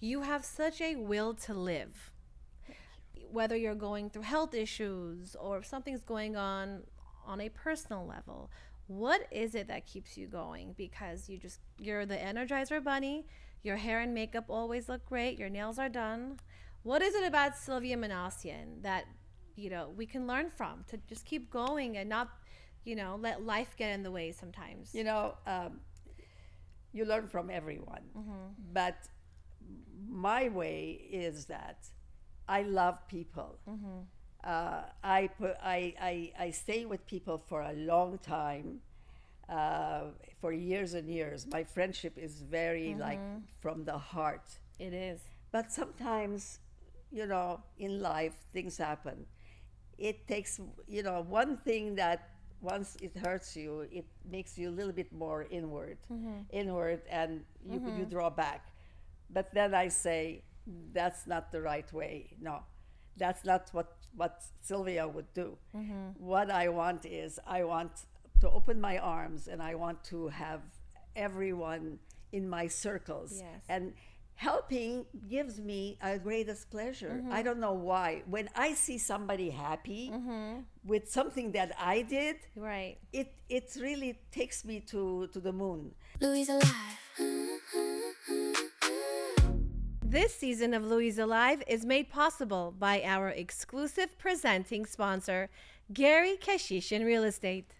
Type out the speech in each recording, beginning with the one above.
You have such a will to live. Whether you're going through health issues or if something's going on a personal level, what is it that keeps you going? Because you're the Energizer Bunny. Your hair and makeup always look great. Your nails are done. What is it about Sylvia Minassian that we can learn from to just keep going and not let life get in the way sometimes? You learn from everyone, but my way is that I love people. I stay with people for a long time, for years and years. My friendship is very like from the heart. It is. But sometimes, in life, things happen. It takes, one thing that once it hurts you, it makes you a little bit more inward, and you draw back. But then I say, that's not the right way. No, that's not what Sylvia would do. What I want is, I want to open my arms and I want to have everyone in my circles. Yes. And helping gives me a greatest pleasure. I don't know why. When I see somebody happy with something that I did, Right. it really takes me to the moon. Louisa Live. This season of Louisa Live is made possible by our exclusive presenting sponsor, Gary Kashishin Real Estate.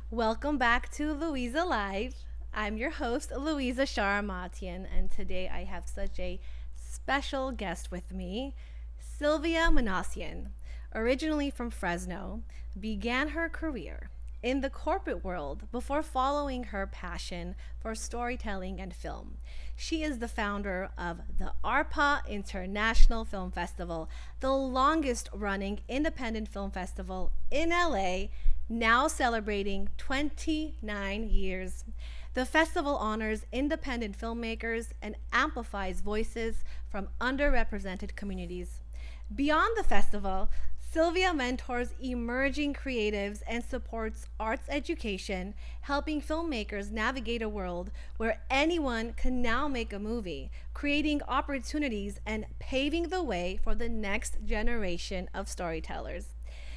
Welcome back to Louisa Live. I'm your host, Louisa Sharamatian, and today I have such a special guest with me, Sylvia Minassian. Originally from Fresno, began her career in the corporate world before following her passion for storytelling and film. She is the founder of the Arpa International Film Festival, the longest running independent film festival in LA, now celebrating 29 years. The festival honors independent filmmakers and amplifies voices from underrepresented communities. Beyond the festival, Sylvia mentors emerging creatives and supports arts education, helping filmmakers navigate a world where anyone can now make a movie, creating opportunities and paving the way for the next generation of storytellers.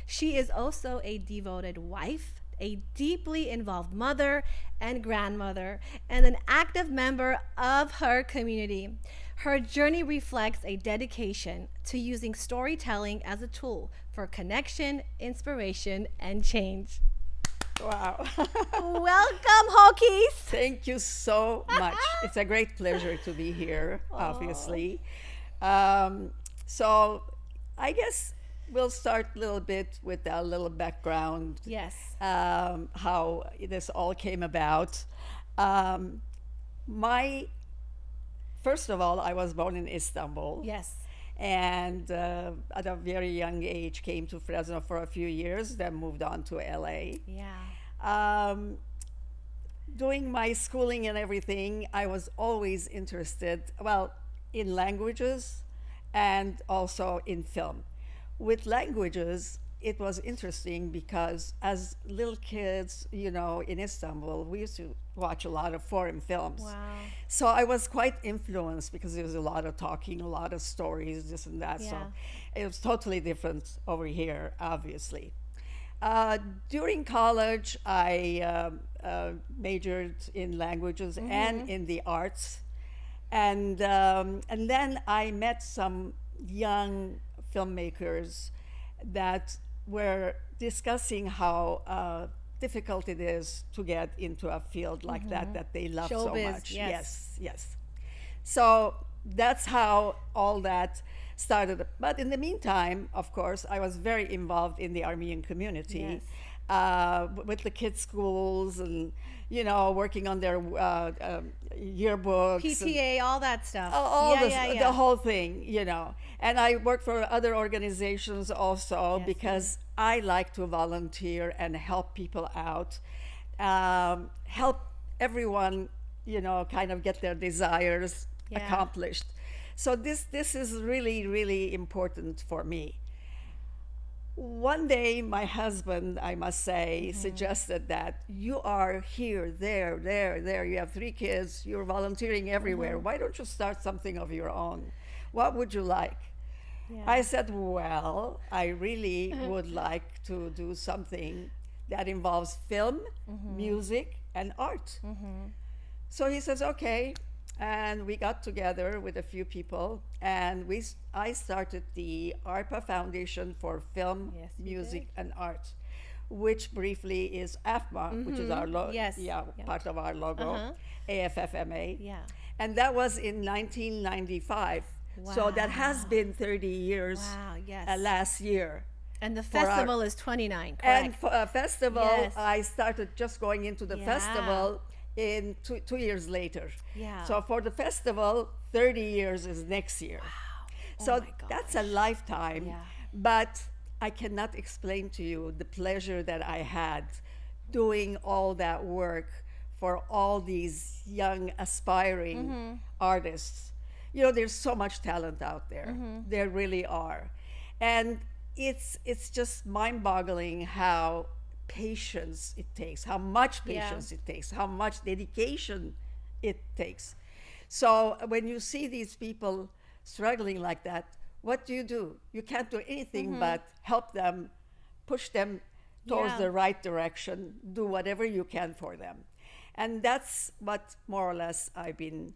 She is also a devoted wife, a deeply involved mother and grandmother, and an active member of her community. Her journey reflects a dedication to using storytelling as a tool for connection, inspiration, and change. Wow. Welcome, Hokies. Thank you so much. It's a great pleasure to be here, obviously. So I guess we'll start a little bit with a little background. Yes. How this all came about. First of all, I was born in Istanbul. Yes. And at a very young age came to Fresno for a few years, then moved on to LA. Yeah. Doing my schooling and everything, I was always interested, in languages and also in film. With languages, it was interesting because as little kids, in Istanbul, we used to watch a lot of foreign films. Wow. So I was quite influenced because there was a lot of talking, a lot of stories, this and that. Yeah. So it was totally different over here, obviously. During college, I majored in languages and in the arts. And then I met some young filmmakers that were discussing how difficult it is to get into a field like that they love so Showbiz, much. yes. Yes. So that's how all that started. But in the meantime, of course, I was very involved in the Armenian community. Yes. With the kids' schools and, working on their yearbooks. PTA, all that stuff. The whole thing, And I work for other organizations also Yes, because I like to volunteer and help people out, help everyone, kind of get their desires accomplished. So this is really, really important for me. One day, my husband, I must say, suggested that you are here, there. You have 3 kids, you're volunteering everywhere. Why don't you start something of your own? What would you like? Yeah. I said, well, I really would like to do something that involves film, music, and art. So he says, okay. And we got together with a few people, and I started the Arpa Foundation for Film, Yes, you Music, did. and Art, which briefly is AFFMA, which is our Yes. Yeah. part of our logo, AFFMA. Yeah. And that was in 1995. So that has been 30 years Wow, yes. last year. And the for our- festival is 29, correct? And for a festival, Yes. I started just going into the Yeah. festival in 2 years later. Yeah. So for the festival, 30 years is next year. Oh So my that's a lifetime. Yeah. But I cannot explain to you the pleasure that I had doing all that work for all these young, aspiring artists. You know, there's so much talent out there. There really are. And it's just mind-boggling how patience it takes, how much patience it takes, how much dedication it takes. So when you see these people struggling like that, what do? You can't do anything but help them, push them towards the right direction, do whatever you can for them. And that's what more or less I've been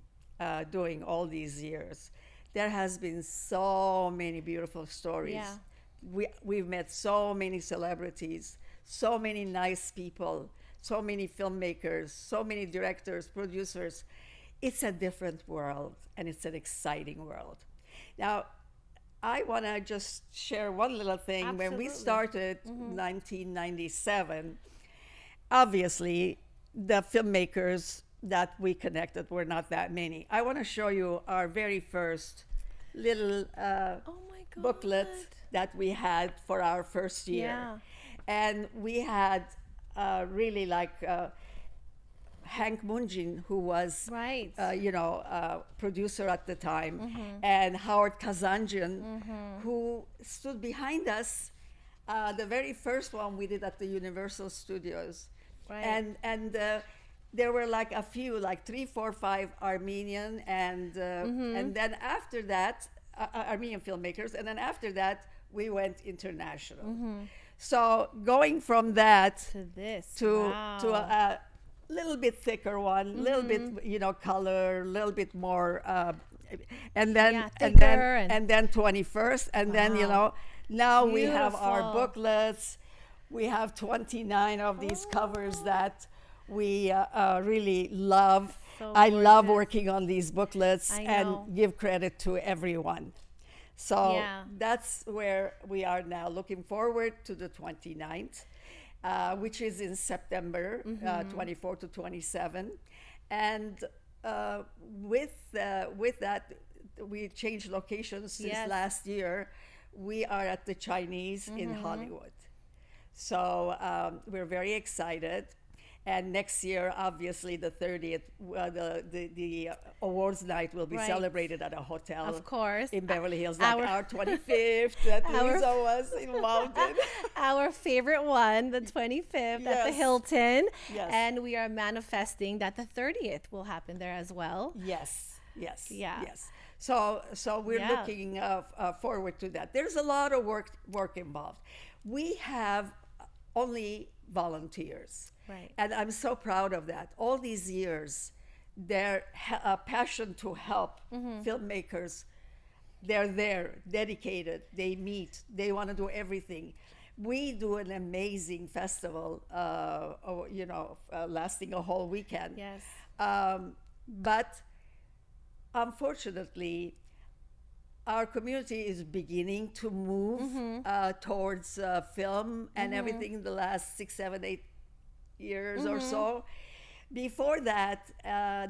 doing all these years. There has been so many beautiful stories. Yeah. We've met so many celebrities, so many nice people, so many filmmakers, so many directors, producers. It's a different world, and it's an exciting world. Now, I want to just share one little thing. When we Absolutely. started 1997, obviously the filmmakers that we connected were not that many. I want to show you our very first little Oh my God. booklet that we had for our first year. Yeah. And we had really like Hank Munjin, who was, Right. producer at the time, and Howard Kazanjian, who stood behind us. The very first one we did at the Universal Studios. Right. And there were like a few, like 3, 4, 5 Armenian, and then after that, Armenian filmmakers, and then after that, we went international. So going from that To this. to Wow. a little bit thicker one, little bit color, little bit more, and then Yeah, and then thicker and then 21st, and then now we have our Beautiful. booklets. We have 29 of these covers that we really love. So I love gorgeous. working on these booklets I know. and give credit to everyone. So Yeah. that's where we are now, looking forward to the 29th, which is in September, 24 to 27. And with that, we changed locations since Yes. last year. We are at the Chinese in Hollywood. So we're very excited. And next year, obviously, the 30th, the awards night will be Right. celebrated at a hotel. Of course. In Beverly Hills, like Our- our 25th that Our- Louisa was involved in. Our favorite one, the 25th at the Yes. Hilton. Yes. And we are manifesting that the 30th will happen there as well. Yes, yes, Yeah. yes. So we're Yeah. looking forward to that. There's a lot of work involved. We have only volunteers. Right. And I'm so proud of that. All these years, their passion to help filmmakers, they're there, dedicated, they meet, they want to do everything. We do an amazing festival, lasting a whole weekend. Yes. But unfortunately, our community is beginning to move towards film and everything the last 6, 7, 8 years or so. Before that,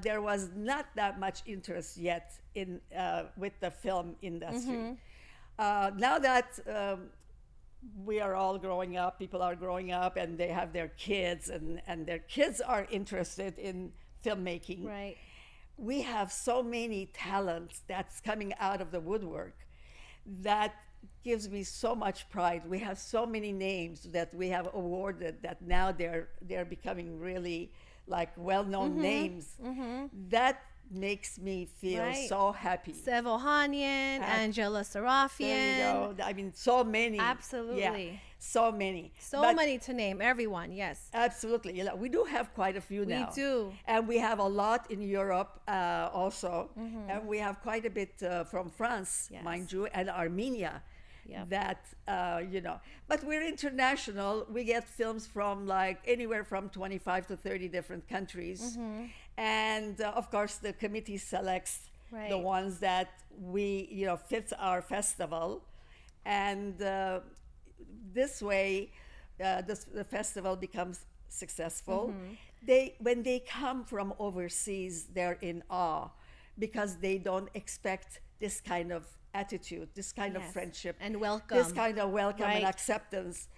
there was not that much interest yet in with the film industry. Now that we are all growing up, people are growing up, and they have their kids, and their kids are interested in filmmaking. Right. We have so many talents that's coming out of the woodwork that gives me so much pride. We have so many names that we have awarded that now they're becoming really like well-known names. That makes me feel so happy. Sevo Hanyan, Angela Sarafian. There you go. I mean, so many. Absolutely. Yeah, so many. So many to name, everyone, yes. Absolutely. You know, we do have quite a few now. We do. And we have a lot in Europe also. And we have quite a bit from France, mind you, and Armenia. Yep. That, you know, but we're international. We get films from like anywhere from 25 to 30 different countries. And of course, the committee selects the ones that we, you know, fits our festival. And this way, the festival becomes successful. When they come from overseas, they're in awe because they don't expect this kind of attitude, this kind of friendship and welcome, this kind of welcome and acceptance,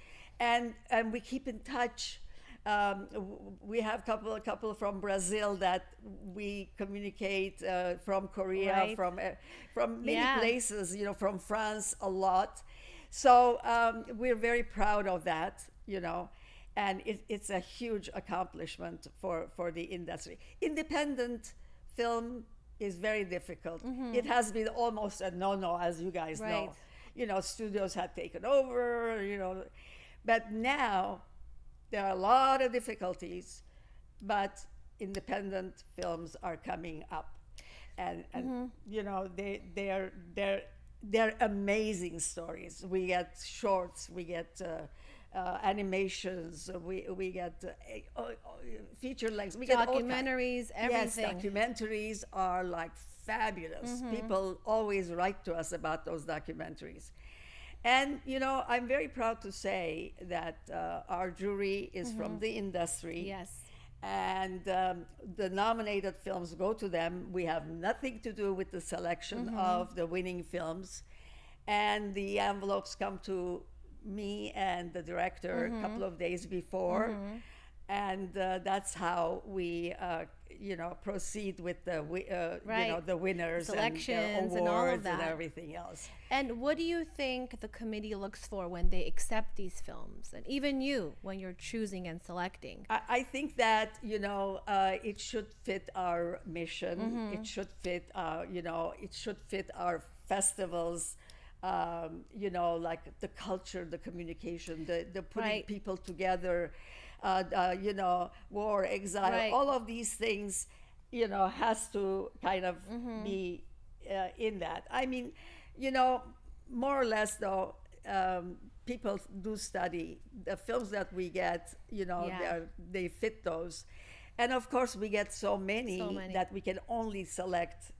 and we keep in touch. We have a couple from Brazil that we communicate, from Korea, from many places, you know, from France a lot. So we're very proud of that, you know, and it's a huge accomplishment for the industry. Independent film is very difficult. It has been almost a no-no, as you guys know. You know, studios had taken over, you know, but now there are a lot of difficulties, but independent films are coming up, and you know, they're amazing stories. We get shorts, we get animations, we get feature lengths, we get documentaries, everything. Yes, documentaries are like fabulous. People always write to us about those documentaries. And, you know, I'm very proud to say that our jury is from the industry. Yes. And the nominated films go to them. We have nothing to do with the selection of the winning films. And the envelopes come to me and the director a couple of days before. And that's how we, you know, proceed with the, you know, the winners, selections, and the awards and all of that, and everything else. And what do you think the committee looks for when they accept these films, and even you when you're choosing and selecting? I think that, you know, it should fit our mission. It should fit, you know, it should fit our festivals. You know, like the culture, the communication, the putting people together. You know, war, exile, all of these things, you know, has to kind of be in that. I mean, you know, more or less though, people do study the films that we get, you know, they fit those. And of course we get so many that we can only select,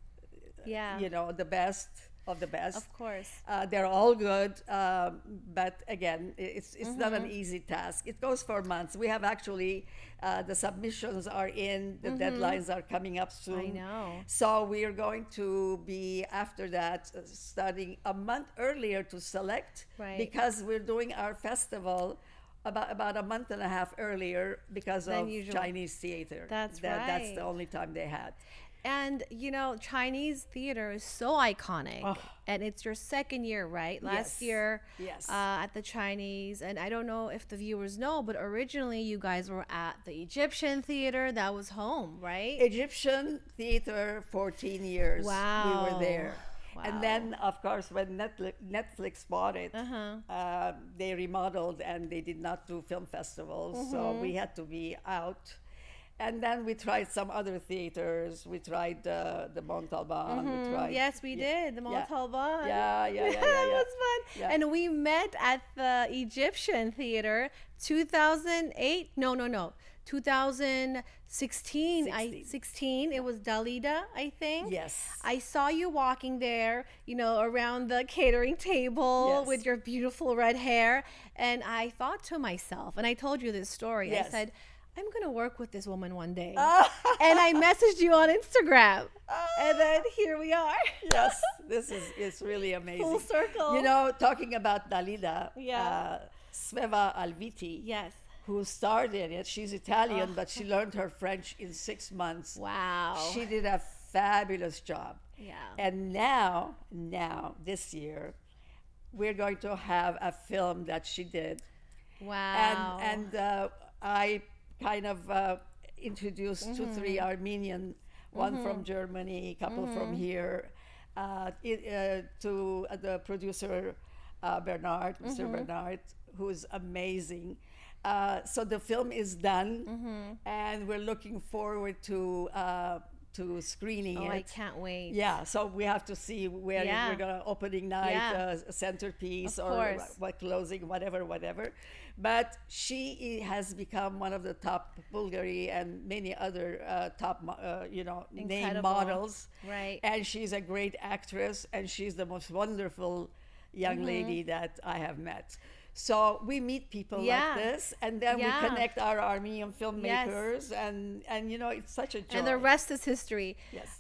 you know, the best of the best. Of course. They're all good, but again, it's not an easy task. It goes for months. We have actually, the submissions are in, the deadlines are coming up soon. I know. So we are going to be, after that, starting a month earlier to select, because we're doing our festival about a month and a half earlier because of Chinese theater. That's That's the only time they had. And, you know, Chinese theater is so iconic. And it's your second year, right? Last year at the Chinese. And I don't know if the viewers know, but originally you guys were at the Egyptian theater. That was home, right? Egyptian theater, 14 years. Wow. We were there. Wow. And then, of course, when Netflix bought it, they remodeled and they did not do film festivals. So we had to be out. And then we tried some other theaters. We tried the Montalban. We tried, yes, we did. The Montalban. Yeah. That was fun. Yeah. And we met at the Egyptian theater 2008. No. 2016. 16. It was Dalida, I think. Yes. I saw you walking there, you know, around the catering table with your beautiful red hair. And I thought to myself, and I told you this story. I said, I'm going to work with this woman one day. And I messaged you on Instagram. And then here we are. Yes, it's really amazing. Full circle. You know, talking about Dalida, Sveva Alviti, who starred in it, she's Italian, but she learned her French in 6 months. Wow. She did a fabulous job. Yeah. And now, this year, we're going to have a film that she did. Wow. And I kind of introduced two, three Armenian, one from Germany, a couple from here, to the producer Bernard, Mr. Bernard, who's amazing. So the film is done, and we're looking forward to screening it. I can't wait. Yeah, so we have to see where Yeah. we're gonna opening night, Yeah. Centerpiece, Of or course. what closing, whatever. But she has become one of the top Bulgari and many other top, name Incredible. models. Right. And she's a great actress, and she's the most wonderful young lady that I have met. So we meet people Yeah. like this, and then Yeah. we connect our Armenian filmmakers, and it's such a joy. And the rest is history. Yes.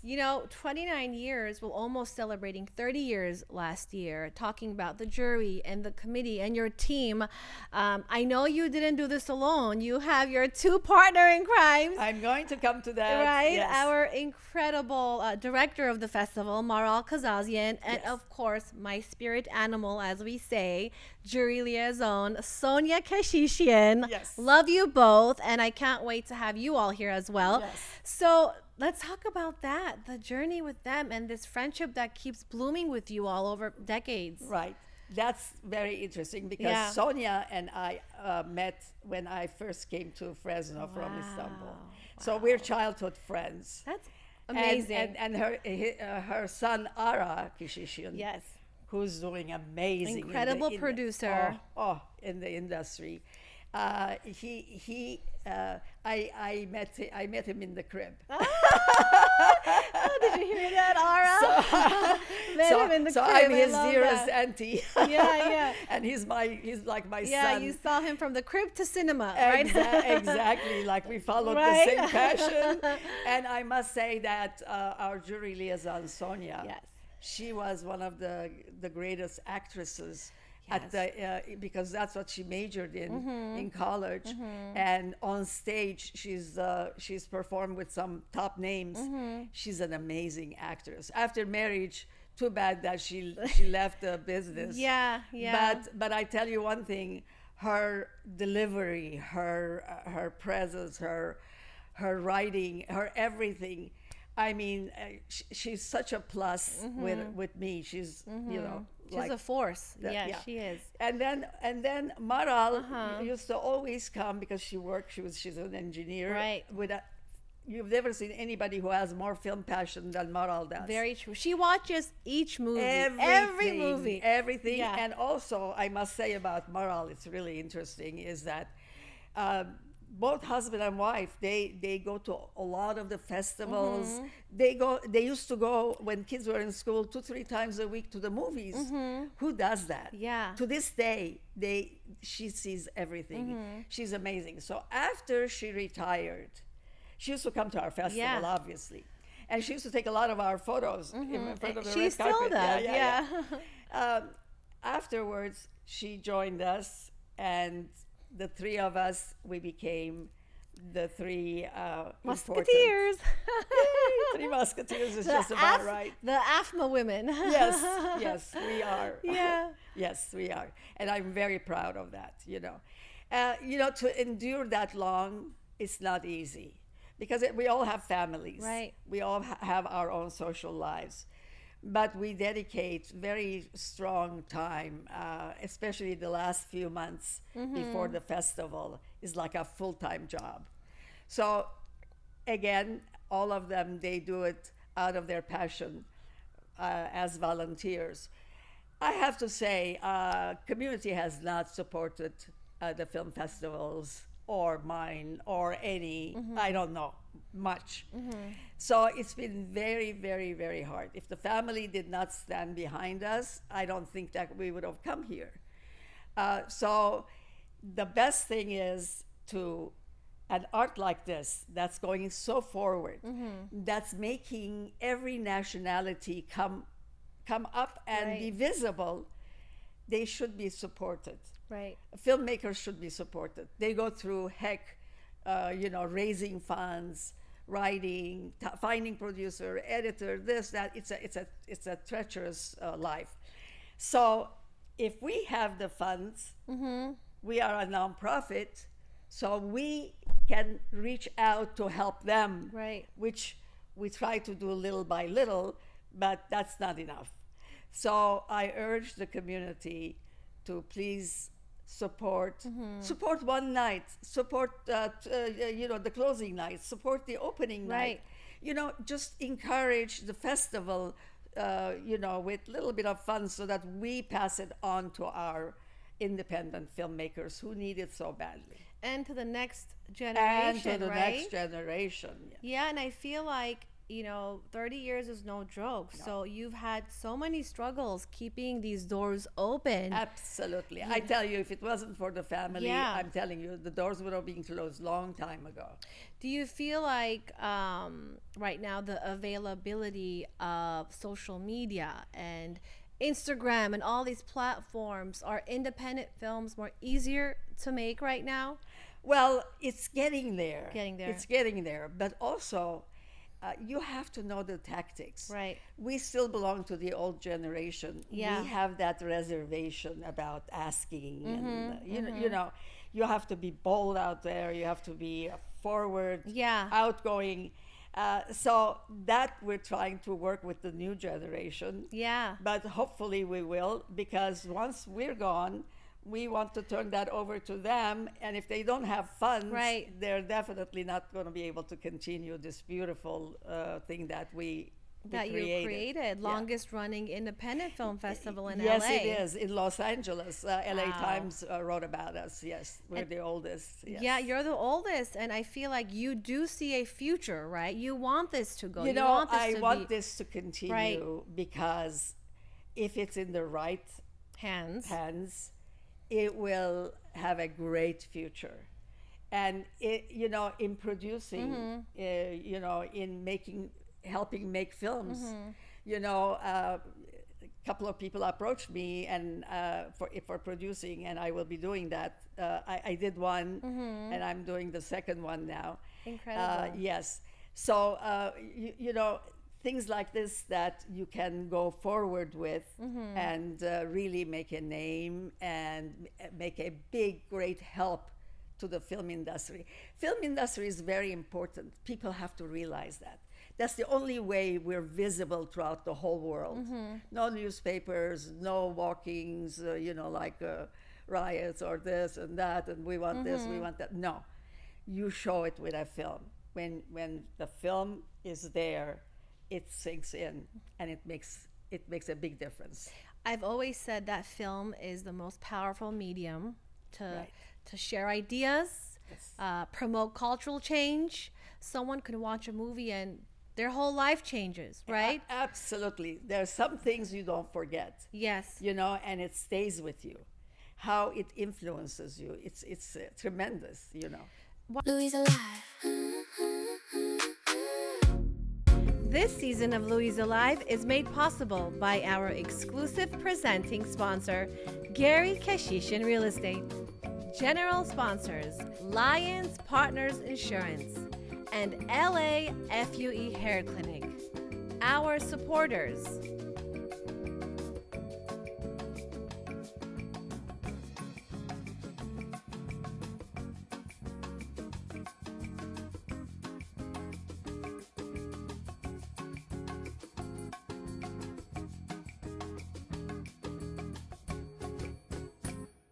29 years, we're almost celebrating 30 years last year, talking about the jury and the committee and your team. I know you didn't do this alone. You have your two partner in crimes. I'm going to come to that. Right, Yes. our incredible director of the festival, Maral Kazazian, and Yes. of course, my spirit animal, as we say, jury liaison, Sonia Kashishian. Yes. Love you both, and I can't wait to have you all here as well. Yes. So let's talk about that, the journey with them, and this friendship that keeps blooming with you all over decades. Right. That's very interesting because Yeah. Sonia and I met when I first came to Fresno from Istanbul. Wow. So we're childhood friends. That's And- amazing. And her son, Ara Kishishian, Yes. who's doing amazing. Incredible producer. In the industry. I met him in the crib. Oh, did you hear that, Ara? Met him in the so crib. I'm I his love dearest that. auntie. Yeah. And he's like my Yeah, son. you saw him from the crib to cinema, right? Exactly. Like we followed Right? the same passion. And I must say that our jury liaison, Sonia, Yes. she was one of the greatest actresses at Yes. the because that's what she majored in college. And on stage, she's performed with some top names. She's an amazing actress. After marriage, too bad that she left the business. Yeah. But I tell you one thing: her delivery, her presence, her writing, her everything. I mean, she's such a plus with me. She's She's like a force. that- Yeah, yeah. she is. And then Maral used to always come because she worked. She's an engineer. Right. You've never seen anybody who has more film passion than Maral does. Very true. She watches each movie. Every Everything, movie. everything. Yeah. And also, I must say about Maral, it's really interesting, is that both husband and wife, they go to a lot of the festivals. They used to go when kids were in school 2-3 times a week to the movies. Who does that? Yeah. To this day, she sees everything. She's amazing. So after she retired, she used to come to our festival, Yeah. obviously. And she used to take a lot of our photos in front of the She red still carpet. does. Yeah. Afterwards, she joined us, and the three of us, we became the three important- Musketeers. Three musketeers is just about right. The AFFMA women. Yes, we are. Yeah. Yes, we are, and I'm very proud of that. To endure that long, it's not easy, because we all have families. Right. We all have our own social lives, but we dedicate very strong time, especially the last few months before the festival is like a full-time job. So again, all of them, they do it out of their passion as volunteers. I have to say, community has not supported the film festivals or mine or any, I don't know, much. So it's been very, very, very hard. If the family did not stand behind us, I don't think that we would have come here. So the best thing is to an art like this that's going so forward, that's making every nationality come up and be visible, they should be supported. Right. Filmmakers should be supported. They go through raising funds, writing, finding producer, editor, this, that. It's a treacherous life. So if we have the funds, we are a nonprofit, so we can reach out to help them, Right. which we try to do little by little, but that's not enough. So I urge the community to please support one night, support the closing night, support the opening night. Right. Just encourage the festival, with a little bit of fun so that we pass it on to our independent filmmakers who need it so badly. And to the next generation, And to the right? next generation. Yeah, and I feel like, 30 years is no joke. No. So you've had so many struggles keeping these doors open. Absolutely. I tell you, if it wasn't for the family, Yeah. I'm telling you, the doors would have been closed long time ago. Do you feel like right now the availability of social media and Instagram and all these platforms, are independent films more easier to make right now? Well, it's getting there. Getting there. It's getting there. But also, you have to know the tactics. Right. We still belong to the old generation. Yeah. We have that reservation about asking, and you have to be bold out there. You have to be forward, Yeah. outgoing. So that we're trying to work with the new generation. Yeah. But hopefully we will, because once we're gone, we want to turn that over to them. And if they don't have funds, Right. they're definitely not going to be able to continue this beautiful thing that we That you created. Yeah. Longest running independent film festival in Yes, LA. it is. In Los Angeles. LA Wow. Times wrote about us. Yes, we're the oldest. Yes. Yeah, you're the oldest, and I feel like you do see a future, right? You want this to go. You know, want this I to want be this to continue because if it's in the right hands, it will have a great future. And in producing, in helping make films, a couple of people approached me and for producing, and I will be doing that. I did one, and I'm doing the second one now. Incredible. Yes. So things like this that you can go forward with and really make a name and make a big, great help to the film industry. Film industry is very important. People have to realize that. That's the only way we're visible throughout the whole world. No newspapers, no walkings, like riots or this and that, and we want this, we want that. No, you show it with a film. When the film is there, it sinks in, and it makes a big difference. I've always said that film is the most powerful medium to Right. to share ideas, Yes. promote cultural change. Someone can watch a movie and their whole life changes, right? Absolutely. There are some things you don't forget, Yes. and it stays with you. How it influences you, it's tremendous, Louisa Live. This season of Louisa Live is made possible by our exclusive presenting sponsor, Gary Keshishin Real Estate. General sponsors, Lions Partners Insurance and LAFUE Hair Clinic. Our supporters,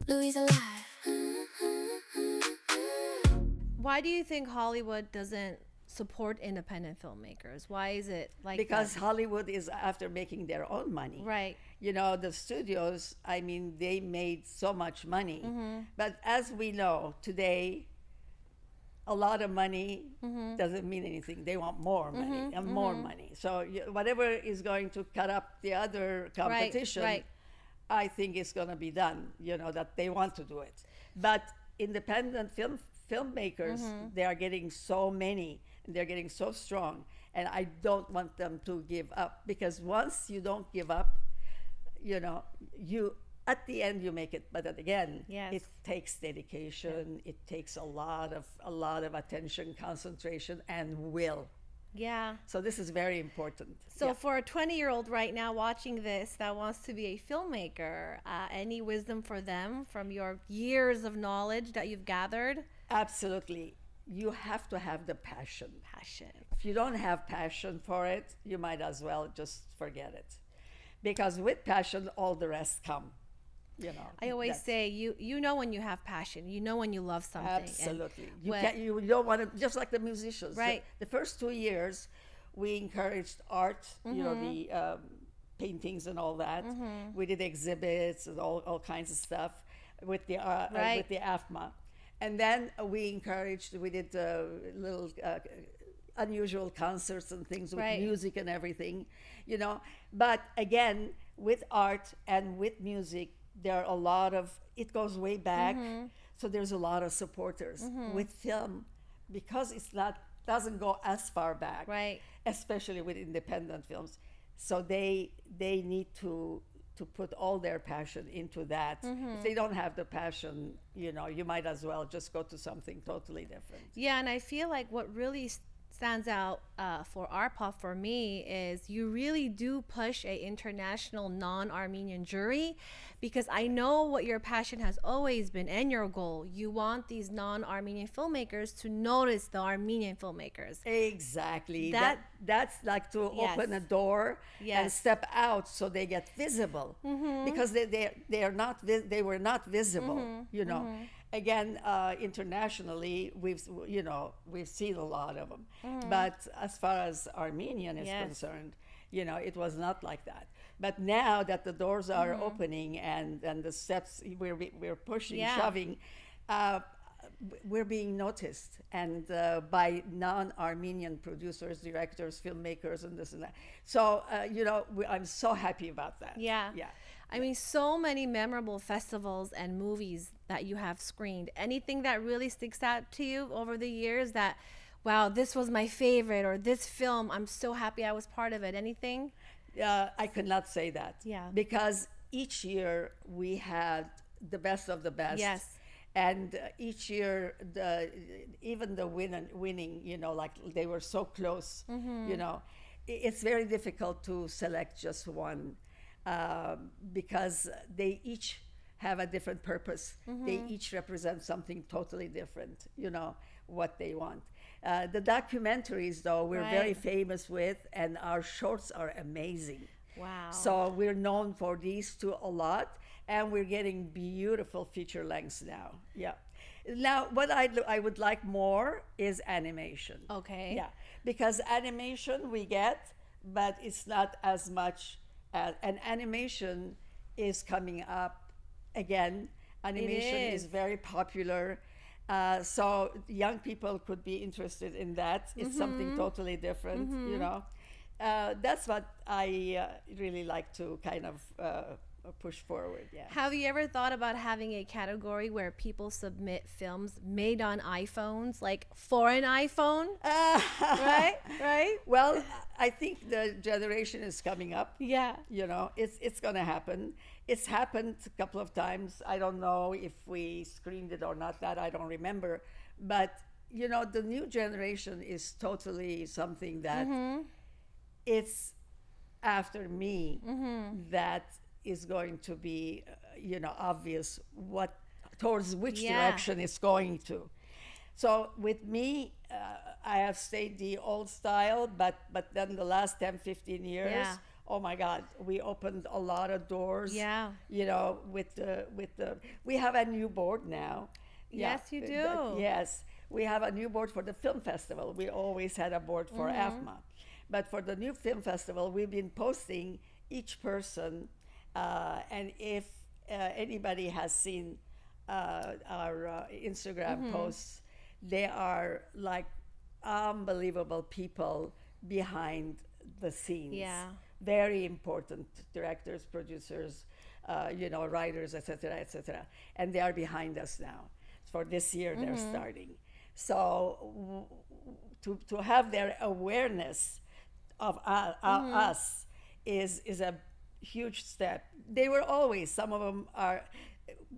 Louisa Live. why do you think Hollywood doesn't support independent filmmakers? Why is it like because that? Hollywood is after making their own money. Right. The studios, they made so much money. But as we know today, a lot of money doesn't mean anything. They want more money and more money. So whatever is going to cut up the other competition, right. I think it's going to be done, that they want to do it. But independent filmmakers, they are getting so many, and they're getting so strong. And I don't want them to give up, because once you don't give up, you at the end you make it. But again, Yes. it takes dedication. It takes a lot of attention, concentration, and will. Yeah. So this is very important. So for a 20-year-old right now watching this that wants to be a filmmaker, any wisdom for them from your years of knowledge that you've gathered? Absolutely. You have to have the passion. Passion. If you don't have passion for it, you might as well just forget it. Because with passion, all the rest come. You know, I always that's- say you know when you have passion. You know when you love something. And Absolutely. when- You don't want to, just like the musicians. Right. The first 2 years, we encouraged art, you know, the paintings and all that. We did exhibits and all kinds of stuff with the Right. AFFMA. And then we did little unusual concerts and things with Right. music and everything, you know. But again, with art and with music, there are a lot of, it goes way back. So there's a lot of supporters. With film, because doesn't go as far back, Right. especially with independent films. So they need to put all their passion into that. If they don't have the passion, you know, you might as well just go to something totally different. Yeah, and I feel like what really stands out for Arpa for me is you really do push a international non-Armenian jury, because I know what your passion has always been and your goal. You want these non-Armenian filmmakers to notice the Armenian filmmakers. Exactly. That- That's like to Yes. open a door and Yes. step out so they get visible, because they were not visible. You know, again, internationally we've seen a lot of them, but as far as Armenian is Yes. concerned, you know, it was not like that. But now that the doors are opening and the steps we're pushing, Yeah. shoving. We're being noticed, and by non-Armenian producers, directors, filmmakers, and this and that. So you know, I'm so happy about that. Yeah. Yeah. I mean, so many memorable festivals and movies that you have screened. Anything that really sticks out to you over the years that, wow, this was my favorite, or this film, I'm so happy I was part of it. Anything? I could not say that. Yeah. Because each year we had the best of the best. Yes. And each year, even the winning, you know, like they were so close, you know, it's very difficult to select just one, because they each have a different purpose. They each represent something totally different, you know, what they want. The documentaries, though, we're very Right. famous with, and our shorts are amazing. Wow. So we're known for these two a lot, and we're getting beautiful feature lengths now. Yeah. Now, what I would like more is animation. Okay. Yeah, because animation we get, but it's not as much. And animation is coming up again. Animation is is. very popular. So young people could be interested in that. It's something totally different, you know. That's what I really like to kind of push forward. Yeah. Have you ever thought about having a category where people submit films made on iPhones, like for an iPhone? Right? Right? Well, I think the generation is coming up. Yeah. You know, it's going to happen. It's happened a couple of times. I don't know if we screened it or not. That I don't remember. But you know, the new generation is totally something that it's after me that is going to be, you know, obvious what towards which Yeah. direction it's going to. So with me, I have stayed the old style, but then the last 10, 15 years, Yeah. oh my God, we opened a lot of doors. Yeah. You know, with the we have a new board now. Yes, you do. Yes, we have a new board for the film festival. We always had a board for AFFMA, but for the new film festival, we've been posting each person, and if anybody has seen our Instagram posts, they are like unbelievable people behind the scenes. Yeah. Very important directors, producers, you know, writers, etc., etc. And they are behind us now. For this year, they're starting. So to have their awareness of us is a huge step. They were always, some of them are,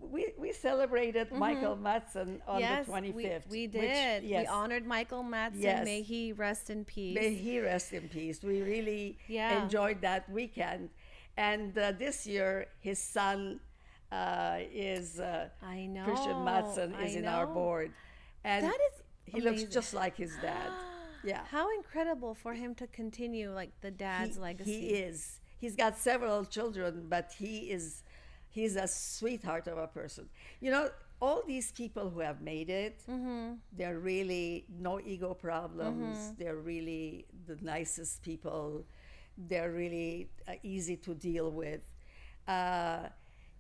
we celebrated Michael Madsen on Yes, the 25th. we which- did. We yes, honored Michael Madsen. Yes. May he rest in peace. may he rest in peace. We really Yeah. enjoyed that weekend. And this year, his son is I know. Christian Madsen is I in our know. board, and That is he looks amazing. just like his dad. Yeah, How incredible for him to continue like the dad's legacy. He is. He's got several children, but he's a sweetheart of a person. You know, all these people who have made it, they're really no ego problems. They're really the nicest people. They're really easy to deal with.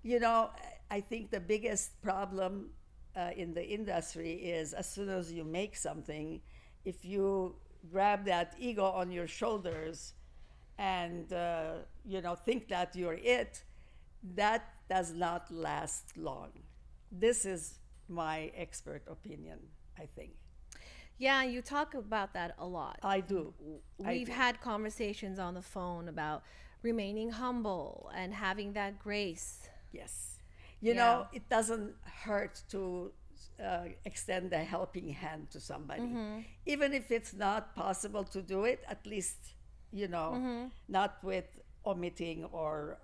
You know, I think the biggest problem in the industry is as soon as you make something, if you grab that ego on your shoulders and you know, think that you're it, that does not last long. This is my expert opinion, I think. Yeah, you talk about that a lot. I do. We've had conversations on the phone about remaining humble and having that grace. Yes. You know, it doesn't hurt to extend a helping hand to somebody. Even if it's not possible to do it, at least, you know, not with omitting or,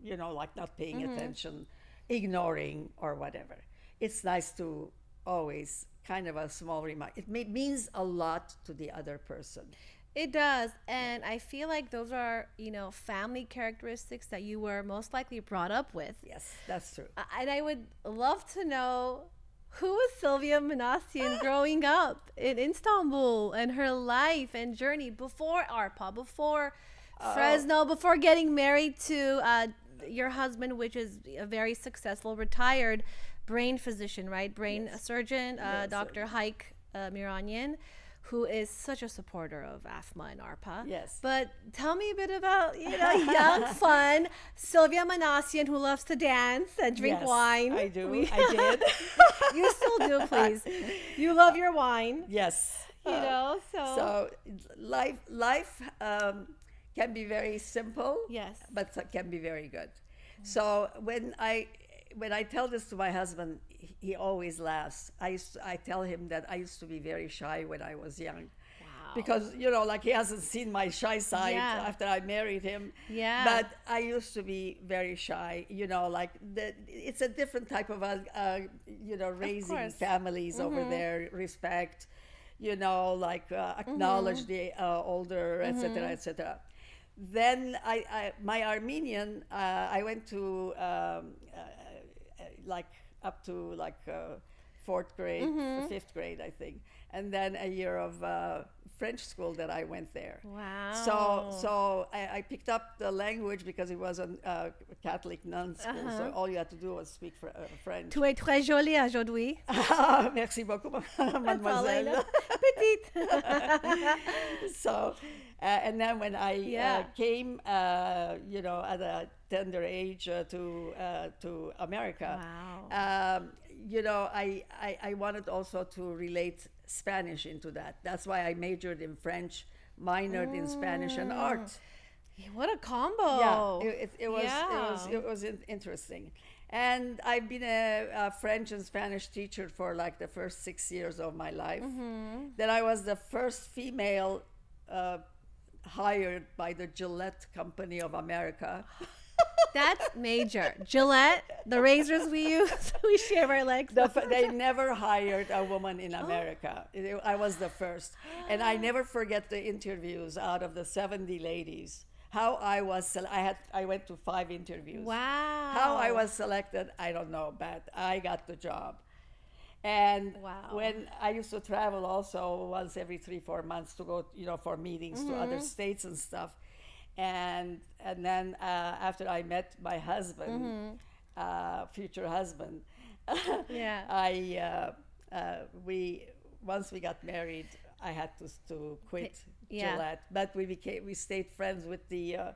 you know, like not paying attention, ignoring or whatever. It's nice to always kind of a small remark. It means a lot to the other person. It does. And I feel like those are, you know, family characteristics that you were most likely brought up with. Yes, that's true. And I would love to know, who was Sylvia Minassian growing up in Istanbul and her life and journey before Arpa, before Fresno, before getting married to your husband, which is a very successful retired brain physician, right? Brain surgeon, Yes, Dr. Haik Miranian, who is such a supporter of AFFMA and Arpa. Yes. But tell me a bit about, you know, young, fun Sylvia Minassian who loves to dance and drink Yes, wine. I do. I did. You still do, please. You love your wine. Yes. You know, So life can be very simple. Yes. But can be very good. So when I tell this to my husband, he always laughs. I tell him that I used to be very shy when I was young. Wow. Because, you know, like he hasn't seen my shy side Yeah. after I married him. Yeah. But I used to be very shy, you know, like it's a different type of, you know, raising course. families over there, respect, you know, like acknowledge the older, et cetera, et cetera. Then my Armenian, I went to like up to like fourth grade, fifth grade, I think, and then a year of French school that I went there. Wow. So I picked up the language because it was a Catholic nun school. So all you had to do was speak French. Tu es très jolie aujourd'hui. Merci beaucoup, mademoiselle. Petite. So, and then when I came, you know, at a tender age to America, Wow. you know, I wanted also to relate Spanish into that. That's why I majored in French, minored in Spanish and art. What a combo. Yeah, it was interesting. And I've been a French and Spanish teacher for like the first 6 years of my life. Then I was the first female hired by the Gillette Company of America. That's major. Gillette, the razors we use, we shave our legs. They never hired a woman in America. I was the first. And I never forget the interviews out of the 70 ladies. How I was, I went to 5 interviews. Wow. How I was selected, I don't know, but I got the job. And Wow. when I used to travel also once every 3-4 months to go, you know, for meetings to other states and stuff. And then after I met my husband, future husband, Yeah. once we got married, I had to quit Yeah. Gillette. But we stayed friends with the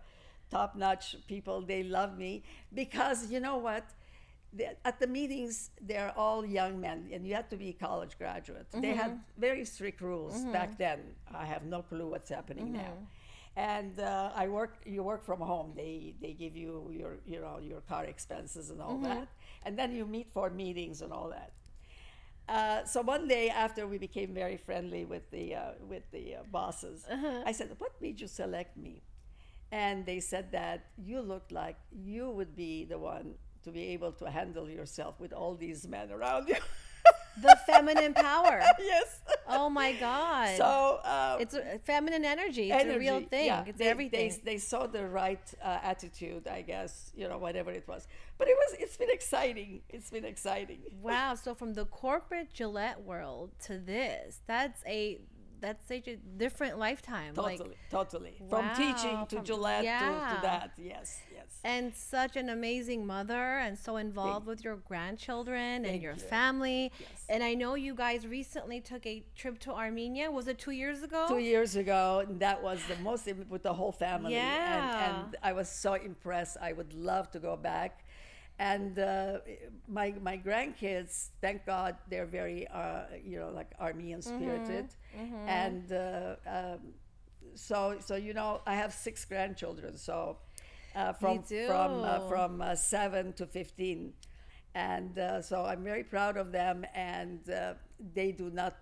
top-notch people. They love me because you know what? At the meetings, they're all young men, and you have to be a college graduate. They had very strict rules back then. I have no clue what's happening now. And you work from home. They give you your car expenses and all that, and then you meet for meetings and all that. So one day after we became very friendly with the bosses, I said, "What made you select me?" And they said that you looked like you would be the one to be able to handle yourself with all these men around you. The feminine power. Yes. Oh my God. So it's feminine energy. It's a real thing. Yeah, It's everything. They saw the right attitude, I guess, whatever it was. But it's been exciting. It's been exciting. Wow. So from the corporate Gillette world to this, that's a different lifetime. Totally. Wow, From teaching to Gillette yeah. to that. Yes. And such an amazing mother, and so involved with your grandchildren and your family. Yes. And I know you guys recently took a trip to Armenia. Was it 2 years ago? 2 years ago, and that was the most with the whole family. Yeah. And I was so impressed. I would love to go back. And my grandkids, thank God, they're very like Armenian spirited. And so I have 6 grandchildren. So from 7 to 15, and so I'm very proud of them. And they do not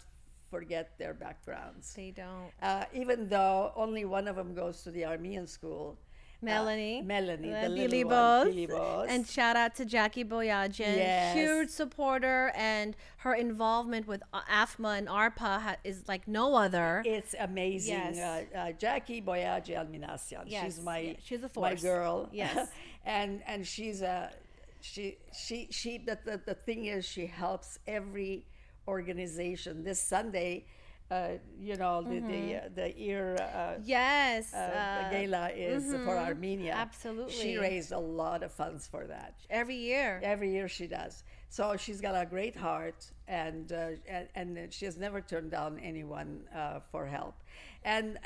forget their backgrounds. They don't. Even though only one of them goes to the Armenian school. Melanie, the Billy little one, Boss. Billy Boss. And shout out to Jackie Boyajian, Yes. huge supporter, and her involvement with AFFMA and Arpa is like no other. It's amazing. Yes. Jackie Minassian. Yes. She's a my force. girl. Yes. and she's the thing is, she helps every organization. This Sunday, the ear Yes. the gala is for Armenia. Absolutely. She raised a lot of funds for that. Every year. Every year she does. So she's got a great heart, and she has never turned down anyone for help. And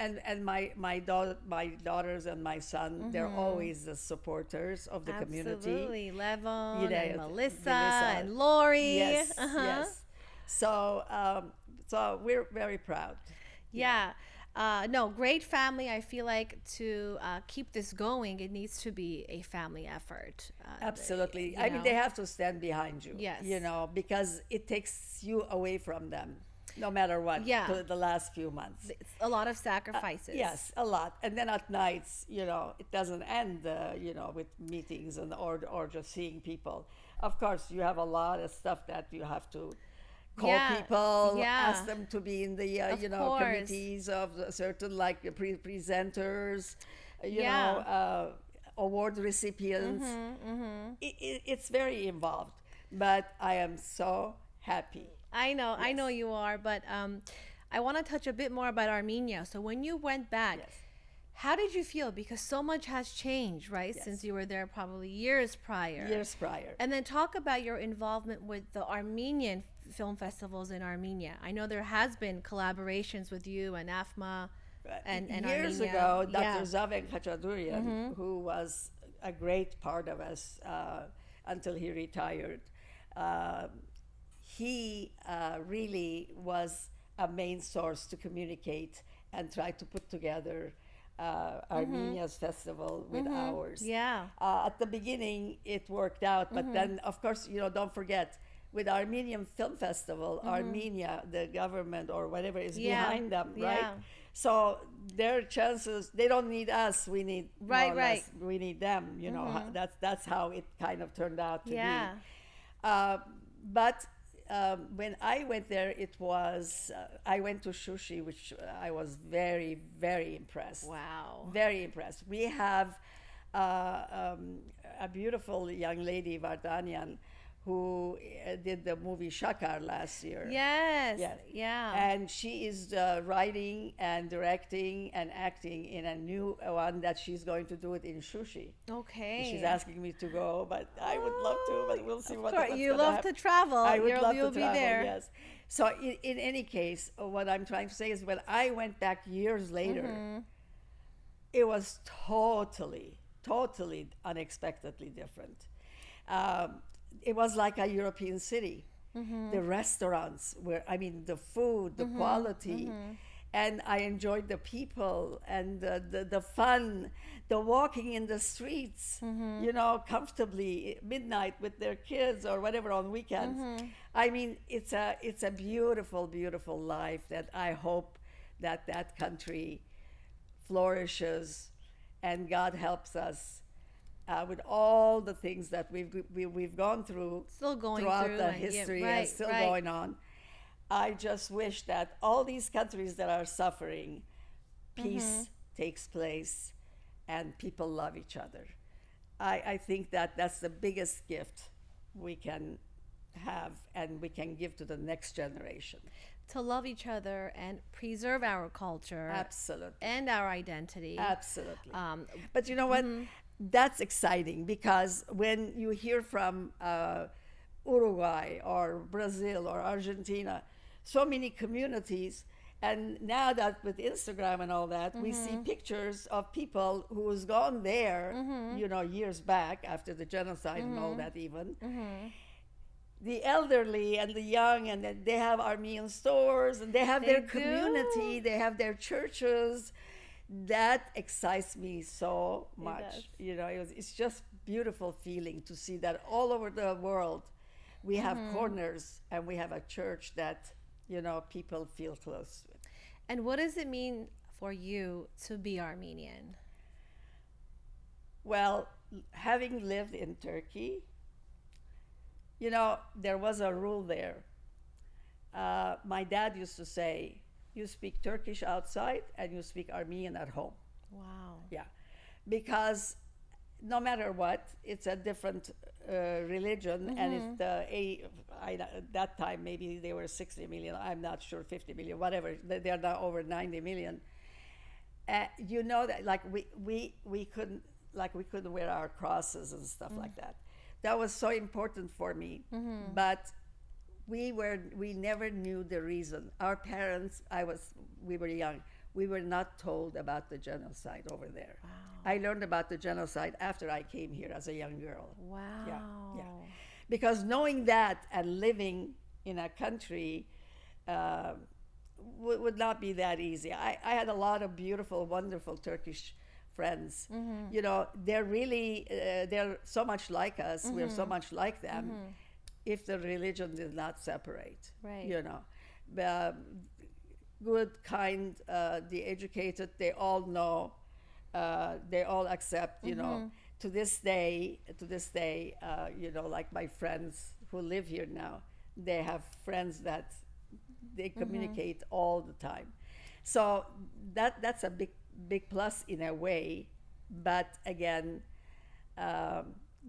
my daughters and my son, they're always the supporters of the community. Absolutely. Levon You know, and Melissa Melissa. and Lori. Yes, yes. So we're very proud. Yeah. No, great family. I feel like to keep this going, it needs to be a family effort. Absolutely. I mean, they have to stand behind you. Yes. Because it takes you away from them, no matter what. Yeah. The last few months. It's a lot of sacrifices. Yes, a lot. And then at nights, it doesn't end, with meetings or just seeing people. Of course, you have a lot of stuff that you have to call people, ask them to be in the committees of certain presenters, award recipients. It's very involved, but I am so happy. I know you are, but I want to touch a bit more about Armenia. So when you went back, how did you feel? Because so much has changed, right? Yes. Since you were there probably years prior. And then talk about your involvement with the Armenian film festivals in Armenia. I know there has been collaborations with you and AFFMA and years Armenia. ago, Dr. Zaven Khachaturian, who was a great part of us until he retired, he really was a main source to communicate and try to put together Armenia's festival with ours. Yeah. At the beginning, it worked out, but then, of course, don't forget, with Armenian Film Festival, Armenia, the government or whatever is behind them, right? So their chances, they don't need us. We need we need them. That's how it kind of turned out to be. But when I went there, it was I went to Shushi, which I was very, very impressed. Wow. Very impressed. We have a beautiful young lady, Vardanian, who did the movie Shakar last year. Yes. Yeah. And she is writing and directing and acting in a new one that she's going to do it in Shushi. Okay. She's asking me to go, but I would love to, but we'll see what's You gonna love happen. to travel. I would love You'll to be travel, there. yes. So in any case, what I'm trying to say is when I went back years later, it was totally unexpectedly different. It was like a European city. The restaurants the food, the quality, and I enjoyed the people and the fun, the walking in the streets, you know, comfortably midnight with their kids or whatever on weekends. I mean, it's a beautiful, beautiful life that I hope that country flourishes, and God helps us with all the things that we've gone through Still going throughout through the and, yeah, history right, and still right. going on. I just wish that all these countries that are suffering, peace takes place and people love each other. I think that that's the biggest gift we can have and we can give to the next generation. To love each other and preserve our culture. Absolutely. And our identity. Absolutely. But you know what? That's exciting, because when you hear from Uruguay or Brazil or Argentina, so many communities, and now that with Instagram and all that, we see pictures of people who's gone there, you know, years back after the genocide and all that even. The elderly and the young, and then they have Armenian stores, and they have They their do. community, they have their churches. That excites me so much. does. You know, it's just beautiful feeling to see that all over the world we have corners and we have a church that, you know, people feel close with. And what does it mean for you to be Armenian? Well, having lived in Turkey, you know, there was a rule there. My dad used to say, you speak Turkish outside and you speak Armenian at home. Wow. Yeah, because no matter what, it's a different religion, and it's at that time maybe they were 60 million. I'm not sure, 50 million, whatever. They are now over 90 million. You know that, like we couldn't wear our crosses and stuff like that. That was so important for me, but we never knew the reason. Our parents, we were young. We were not told about the genocide over there. Wow. I learned about the genocide after I came here as a young girl. Wow. Yeah. Because knowing that and living in a country would not be that easy. I had a lot of beautiful, wonderful Turkish friends. You know, they're so much like us. We're so much like them. If the religion did not separate, Right. you know, good, kind, the educated, they all know, they all accept, you know. To this day, you know, like my friends who live here now, they have friends that they communicate all the time. So that's a big plus in a way, but again,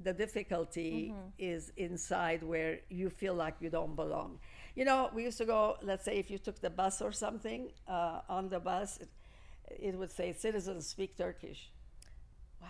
the difficulty is inside where you feel like you don't belong. You know, we used to go, let's say if you took the bus or something, on the bus, it would say, citizens speak Turkish. Wow.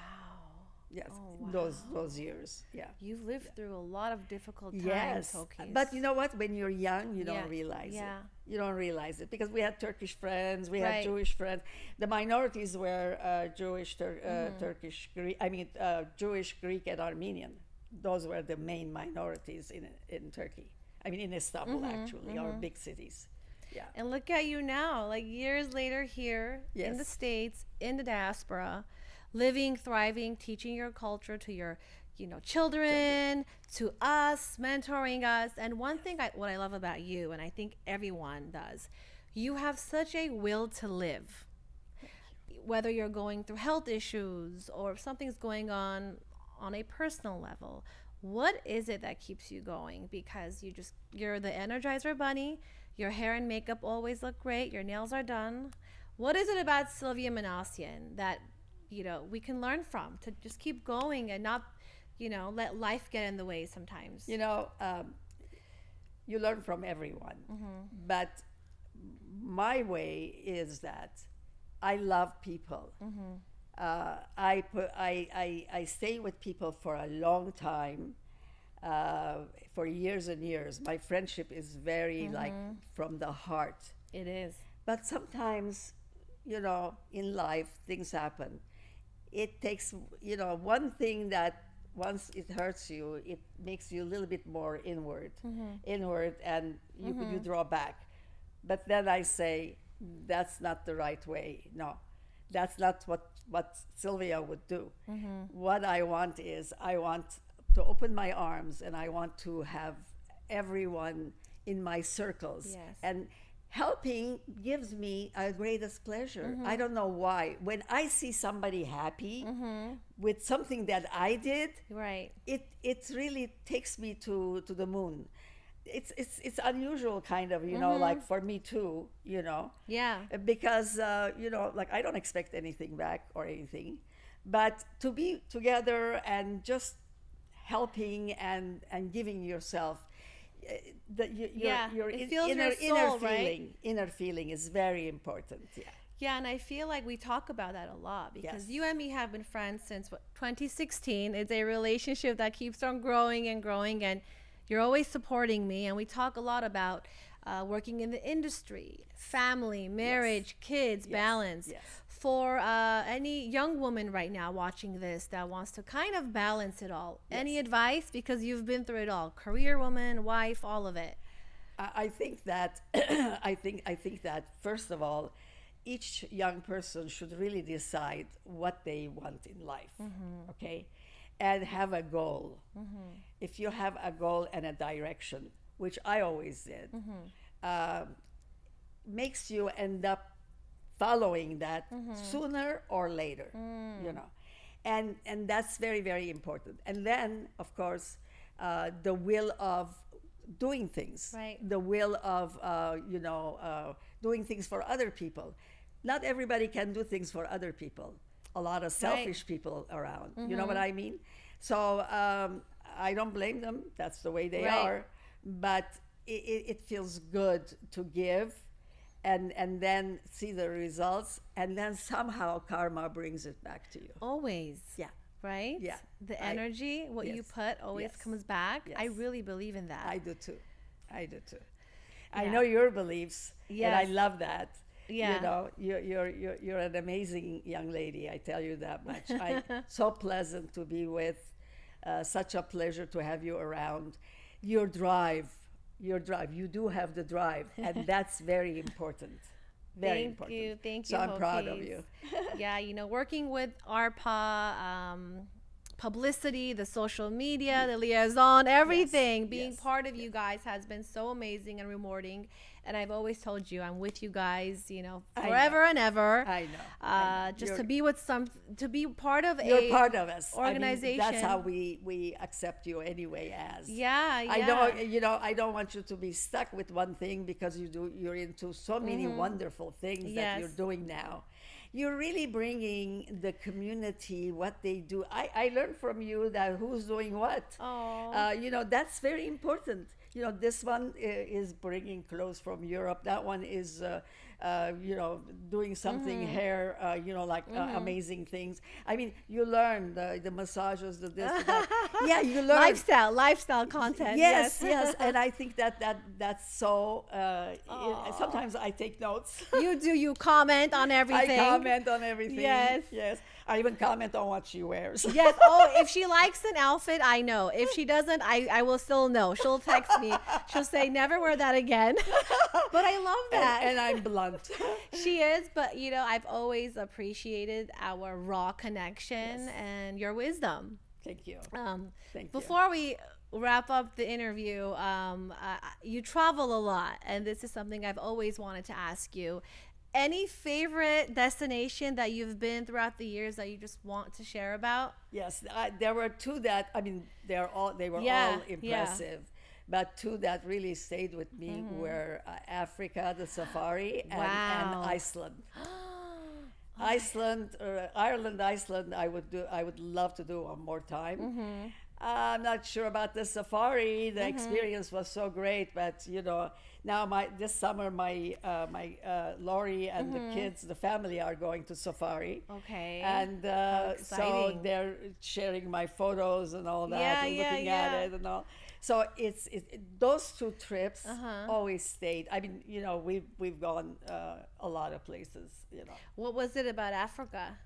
Yes, Oh, wow. those years, yeah. You've lived through a lot of difficult times, Yes, Tokis. but you know what? When you're young, you Yeah, don't realize yeah. it. You don't realize it because we had Turkish friends, we Right. had Jewish friends. The minorities were Jewish, Turkish, Greek. I mean, Jewish, Greek, and Armenian. Those were the main minorities in Turkey. I mean, in Istanbul, actually, or big cities. Yeah. And look at you now, like years later here in the Yes. States, in the diaspora, living, thriving, teaching your culture to your, you know, children, to us, mentoring us. And one thing what I love about you, and I think everyone does, you have such a will to live. Whether you're going through health issues or if something's going on a personal level, what is it that keeps you going? Because you're the Energizer Bunny. Your hair and makeup always look great. Your nails are done. What is it about Sylvia Minassian that, you know, we can learn from to just keep going and not, you know, let life get in the way sometimes? You know, you learn from everyone, but my way is that I love people. I stay with people for a long time, for years and years. My friendship is very like from the heart. It is. But sometimes, you know, in life things happen. It takes, you know, one thing that once it hurts you, it makes you a little bit more inward, and you draw back. But then I say, that's not the right way. No, that's not what Sylvia would do. What I want is I want to open my arms, and I want to have everyone in my circles. Yes. And helping gives me a greatest pleasure. I don't know why. When I see somebody happy with something that I did, Right. it really takes me to the moon. It's unusual, kind of, you know, like for me too, you know. Yeah. Because you know, like I don't expect anything back or anything, but to be together and just helping and giving yourself, Yeah, your it fills inner your soul, right? inner feeling is very important. Yeah. Yeah, and I feel like we talk about that a lot because Yes. you and me have been friends since 2016. It's a relationship that keeps on growing and growing, and you're always supporting me. And we talk a lot about working in the industry, family, marriage, kids, balance. Yes. For any young woman right now watching this that wants to kind of balance it all, any advice? Because you've been through it all: career woman, wife, all of it. I think that I think that first of all, each young person should really decide what they want in life, okay, and have a goal. If you have a goal and a direction, which I always did, makes you end up following that sooner or later, you know, and that's very, very important. And then, of course, the will of doing things, Right. the will of you know, doing things for other people. Not everybody can do things for other people. A lot of selfish people around. You know what I mean? So I don't blame them. That's the way they Right. are. But it feels good to give, and then see the results, and then somehow karma brings it back to you. Always. Yeah. Right? Yeah. The I- energy, what you yes. put always Yes. comes back. I Yes. really believe in that. I do too. I do too. I Yeah. know your beliefs, and I Yes. love that. Yeah. You know, you're an amazing young lady. I tell you that much. So pleasant to be with. Such a pleasure to have you around. Your drive. You do have the drive, and that's very important. Very Thank important. you. Thank you. So I'm proud of Hopis. you. Yeah, working with ARPA, publicity, the social media, the liaison, everything, being yes, part of you guys has been so amazing and rewarding. And I've always told you, I'm with you guys, I know. forever and ever. I know. Just You're- to be with to be part of You're a part of us. organization. I mean, that's how we accept you anyway as. Yeah, yeah. I know, you know, I don't want you to be stuck with one thing, because you're into so many wonderful things that you're Yes. doing now. You're really bringing the community what they do. I learned from you that who's doing what. Aw. You know, that's very important. You know, this one is bringing clothes from Europe. That one is, you know, doing something hair, you know, like amazing things. I mean, you learn the massages, the this, the that. Yeah, you learn. Lifestyle content. Yes, yes. And I think that's so, sometimes I take notes. You do. You comment on everything. I comment on everything. Yes. Yes. I even comment on what she wears. Yes. Oh, if she likes an outfit, I know. If she doesn't, I will still know. She'll text me. She'll say, "Never wear that again." But I love that. And I'm blunt. She is, but I've always appreciated our raw connection Yes. and your wisdom. Thank you. Um, Thank you. Before we wrap up the interview, you travel a lot, and this is something I've always wanted to ask you. Any favorite destination that you've been throughout the years that you just want to share about? Yes, there were two that, I mean, they were all Yeah, impressive, but two that really stayed with me were Africa, the safari, and Wow. Iceland. Ireland, I would love to do one more time. I'm not sure about the safari. The experience was so great, but now this summer my Lori and the kids, the family, are going to safari. Okay. And so exciting. they're sharing my photos and all that, Yeah, and yeah, looking yeah. at it and all. So those two trips always stayed. I mean, we've gone a lot of places. What was it about Africa?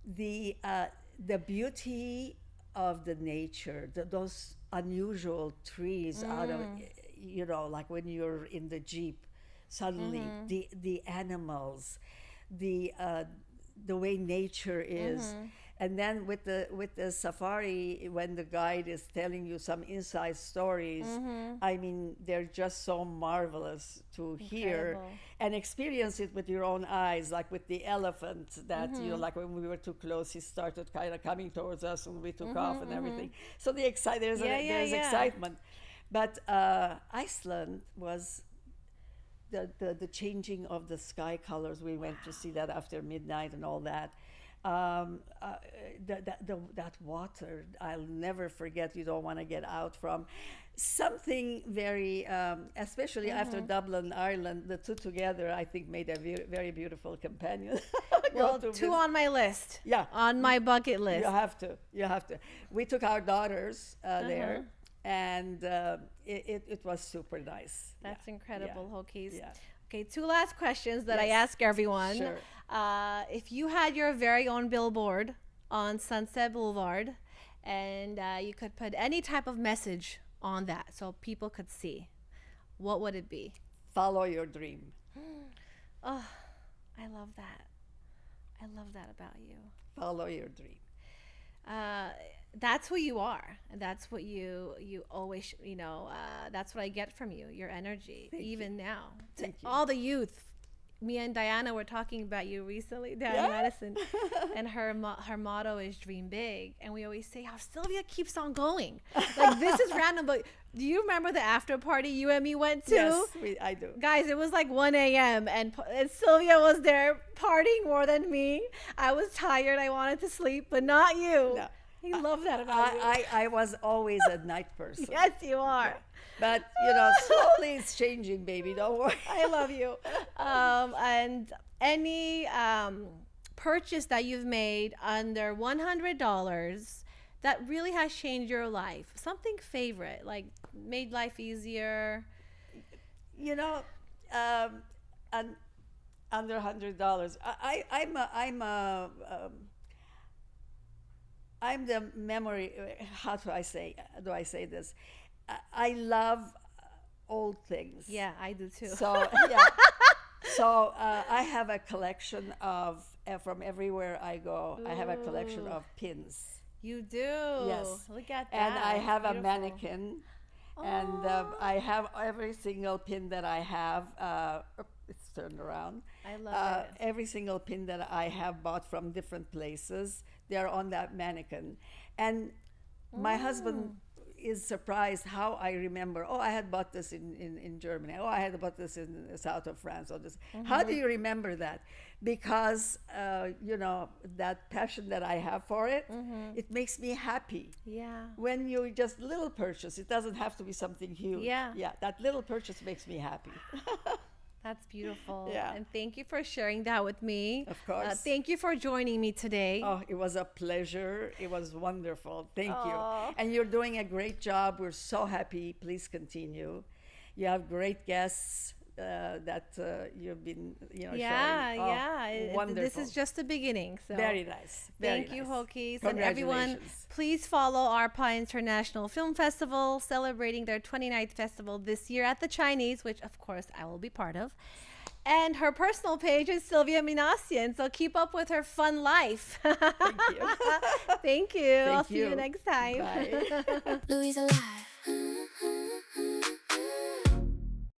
The beauty of the nature, those unusual trees out of, like when you're in the Jeep, suddenly the animals, the way nature is. And then with the safari, when the guide is telling you some inside stories, I mean, they're just so marvelous to hear Incredible. and experience it with your own eyes, like with the elephant that, you know, like when we were too close, he started kind of coming towards us and we took off and everything. So there's excitement. But Iceland was the changing of the sky colors. We went to see that after midnight and all that. That water, I'll never forget. You don't want to get out from. Something very, especially after Dublin, Ireland, the two together, I think, made a very beautiful companion. Well, two on my list. Yeah. On my bucket list. You have to. We took our daughters there, and it was super nice. That's incredible, Hokies. Yeah. Okay, two last questions that I Yes. ask everyone. Sure. If you had your very own billboard on Sunset Boulevard and you could put any type of message on that so people could see, what would it be? Follow your dream. Oh, I love that. I love that about you. Follow your dream. That's who you are, and that's what you always that's what I get from you, your energy. Thank even now to Thank you. all the youth. Me and Diana were talking about you recently, Diana Madison, and her motto is dream big, and we always say how Sylvia keeps on going. Like, this is random, but do you remember the after party you and me went to? Yes, I do. Guys, it was like 1 a.m. and Sylvia was there partying more than me. I was tired. I wanted to sleep, but not you. No. I love that about you. I was always a night person. Yes, you are. But, you know, slowly it's changing, baby. Don't worry. I love you. And any purchase that you've made under $100 that really has changed your life, something favorite, like made life easier. You know, under $100. I'm the memory. How do I say this? I love old things. Yeah, I do too. So yeah. So I have a collection of from everywhere I go. I have a collection of pins. You do. Yes. Look at that. And I have a Beautiful. mannequin, and I have every single pin that I have. It's turned around. I love it. Every single pin that I have bought from different places, they're on that mannequin. And my husband is surprised how I remember, I had bought this in Germany. I had bought this in the south of France. Or this. How do you remember that? Because, you know, that passion that I have for it, it makes me happy. Yeah. When you just little purchase, it doesn't have to be something huge. Yeah. Yeah, that little purchase makes me happy. That's beautiful. Yeah. And thank you for sharing that with me. Of course. Thank you for joining me today. Oh, it was a pleasure. It was wonderful. Thank Aw. you. And you're doing a great job. We're so happy. Please continue. You have great guests that you've been, you know, showing. Oh, yeah. Wonderful. This is just the beginning. So very nice. Very thank you, nice. Hokies. And everyone, Congratulations. please follow Arpa International Film Festival, celebrating their 29th festival this year at the Chinese, which, of course, I will be part of. And her personal page is Sylvia Minassian, so keep up with her fun life. Thank you. Thank you. I'll Thank see you you. next time. Bye. Louisa live.